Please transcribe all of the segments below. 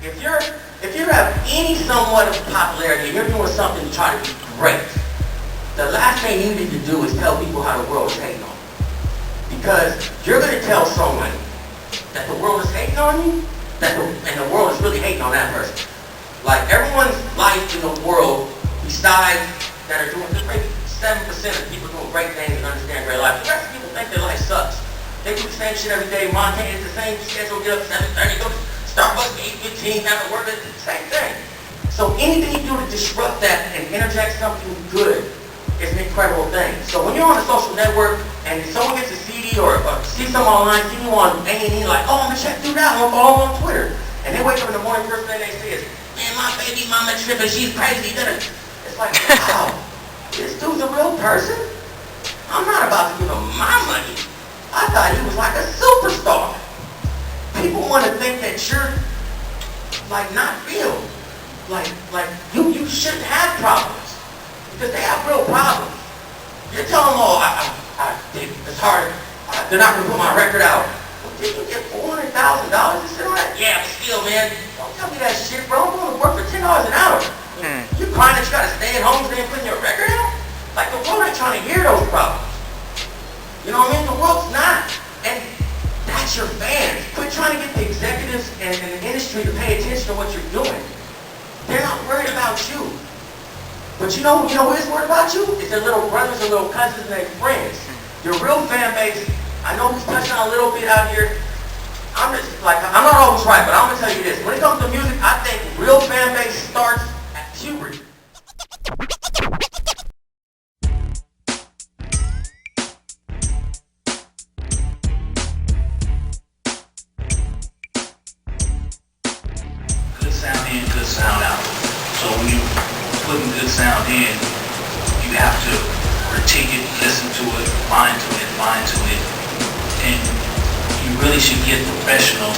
If you have any somewhat of popularity, and you're doing something to try to be great, the last thing you need to do is tell people how the world is hating on you. Because you're going to tell someone that the world is hating on you, and the world is really hating on that person. Like, everyone's life in the world, besides that are doing maybe 7% of people doing great things and understand great life. The rest of people think their life sucks. They do the same shit every day. Montana is the same schedule. Get up 7:30, go to Starbucks at 8:15, have to work. It's the same thing. So anything you do to disrupt that and interject something good is an incredible thing. So when you're on a social network and someone gets a CD or see something online, see you on A&E, like, oh, I'm gonna check through that. I'm gonna follow them on Twitter. And they wake up in the morning, first thing they see is, man, my baby mama tripping, she's crazy. It's like, wow, this dude's a real person? I'm not about to give him my money. I thought he was like a superstar. People want to think that you're, like, not real. Like you shouldn't have problems. Because they have real problems. You're telling them, oh, it's hard. They're not going to put my record out. Well, did you get $400,000 to sit on that? Yeah, but still, man, don't tell me that shit, bro. I'm going to work for $10 an hour. You crying that you got to stay at home and putting your record out? Like, the world ain't trying to hear those problems. You know what I mean? The world's not. And that's your fans. Quit trying to get the executives and the industry to pay attention to what you're doing. They're not worried about you. But you know who is worried about you? It's their little brothers and little cousins and their friends. Your real fan base, I know he's touching on a little bit out here. I'm not always right, but I'm going to tell you this. When it comes to music, I think real fan base starts at puberty. Good sound out. So when you putting good sound in, you have to critique it, listen to it, fine tune it, and you really should get professional.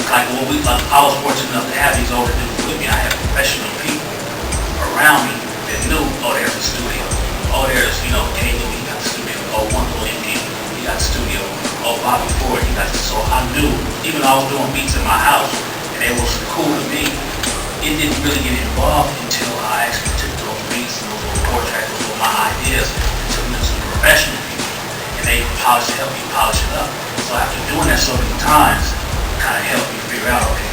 Like I was fortunate enough to have these older dudes with me. I had professional people around me that knew, oh, there's a studio. Oh, there's, K. Lou, he got the studio. Oh, one little Indian, he got the studio. Oh, Bobby Ford, he got the. So I knew, even though I was doing beats in my house, and it was cool to me, it didn't really get involved until I actually took those beats and those little chord tracks, those little my ideas, and took them to some professional people, and they helped me polish it up. So after doing that so many times, it kind of helped me figure out, okay,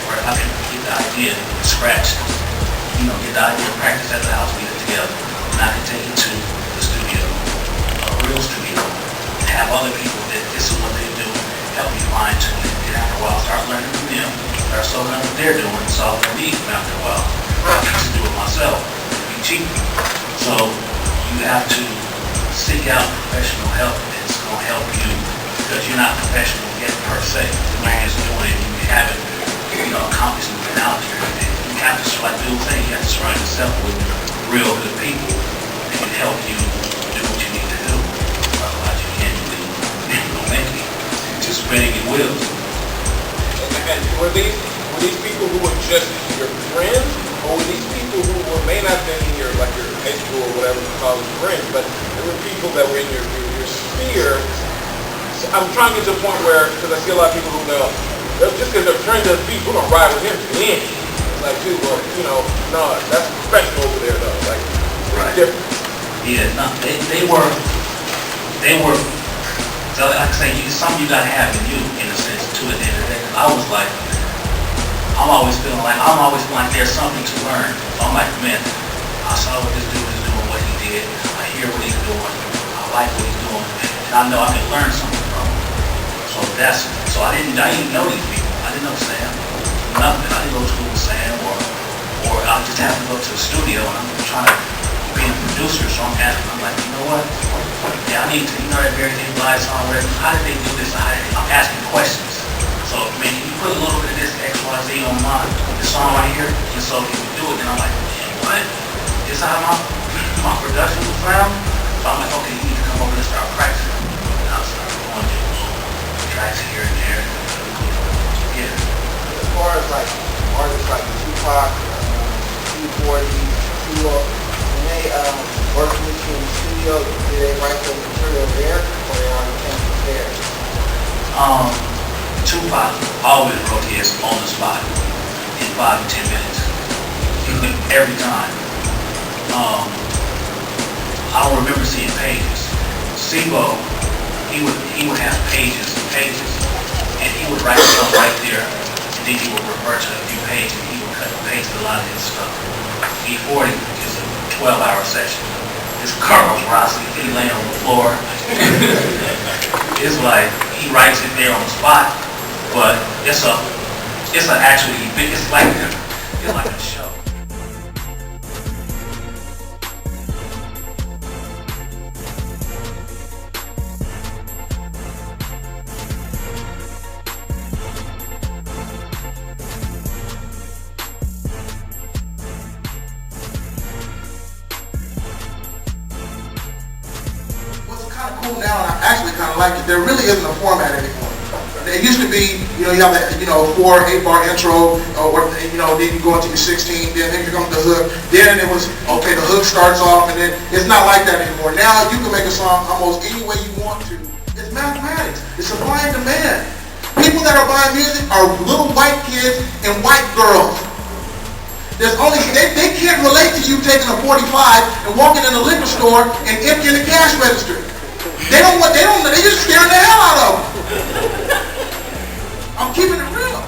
where I can get the idea from scratch, get the idea of practice at the house, get it together, and I can take it to the studio, a real studio, and have other people that this is what they do, help me fine tune it, and after a while start learning from them. Start solving what they're doing, solve their needs, and after a while, I can just do it myself, it'd be cheap. So you have to seek out professional help. It's going to help you because you're not professional yet per se. You're just doing it, you haven't, accomplished anything out there. You have to, like Bill said, you have to surround yourself with real good people that can help you do what you need to do. Otherwise, you can't make it. Just spinning your wheels. And were these people who were just your friends, or were these people who may not have been in your high school or whatever you call them friends, but there were people that were in your sphere? So I'm trying to get to a point where, because I see a lot of people who know, just because they're friends of people, we're gonna ride with him to the end. Like, dude, no, that's professional over there though. Like, right. Different. Yeah, no, they were. So like I say, something you gotta have in you, in a sense, to it. I'm always feeling like there's something to learn. So I'm like, man, I saw what this dude is doing, what he did. I hear what he's doing. I like what he's doing, and I know I can learn something from him. So I didn't know these people. I didn't know Sam, nothing. I didn't go to school with Sam, or I just happened to go to the studio and I'm trying to be a producer. So I'm asking, I'm like, you know what? Yeah, I need to, that very thing live song, whatever. How did they do this? I'm asking questions. So, man, can you put a little bit of this XYZ on the song right here? And so he would do it, and I'm like, man, what? Is how my production was found? So I'm like, okay, you need to come over and start practicing. And I'll start going to tracks here and there. Yeah. As far as artists like Tupac, C40, Tulo, when they work with you in the studio, do they write the material there, or they already came prepared? Tupac always wrote his on the spot in 5 to 10 minutes. Every time. I don't remember seeing pages. Sibo, he would have pages and pages, and he would write stuff right there, and then he would refer to a few pages, and he would cut and paste a lot of his stuff. E40 is a 12-hour session. His Carlos Rossi, he laying on the floor. It's like he writes it there on the spot, but it's like a show. Cool now, and I actually kind of like it. There really isn't a format anymore. It used to be, you have that, 4 8-bar intro, or then you go into your 16, then here comes the hook. Then it was, okay, the hook starts off, and then it's not like that anymore. Now you can make a song almost any way you want to. It's mathematics. It's supply and demand. People that are buying music are little white kids and white girls. There's only, they can't relate to you taking a 45 and walking in a liquor store and emptying the cash register. They just scaring the hell out of them. I'm keeping it real.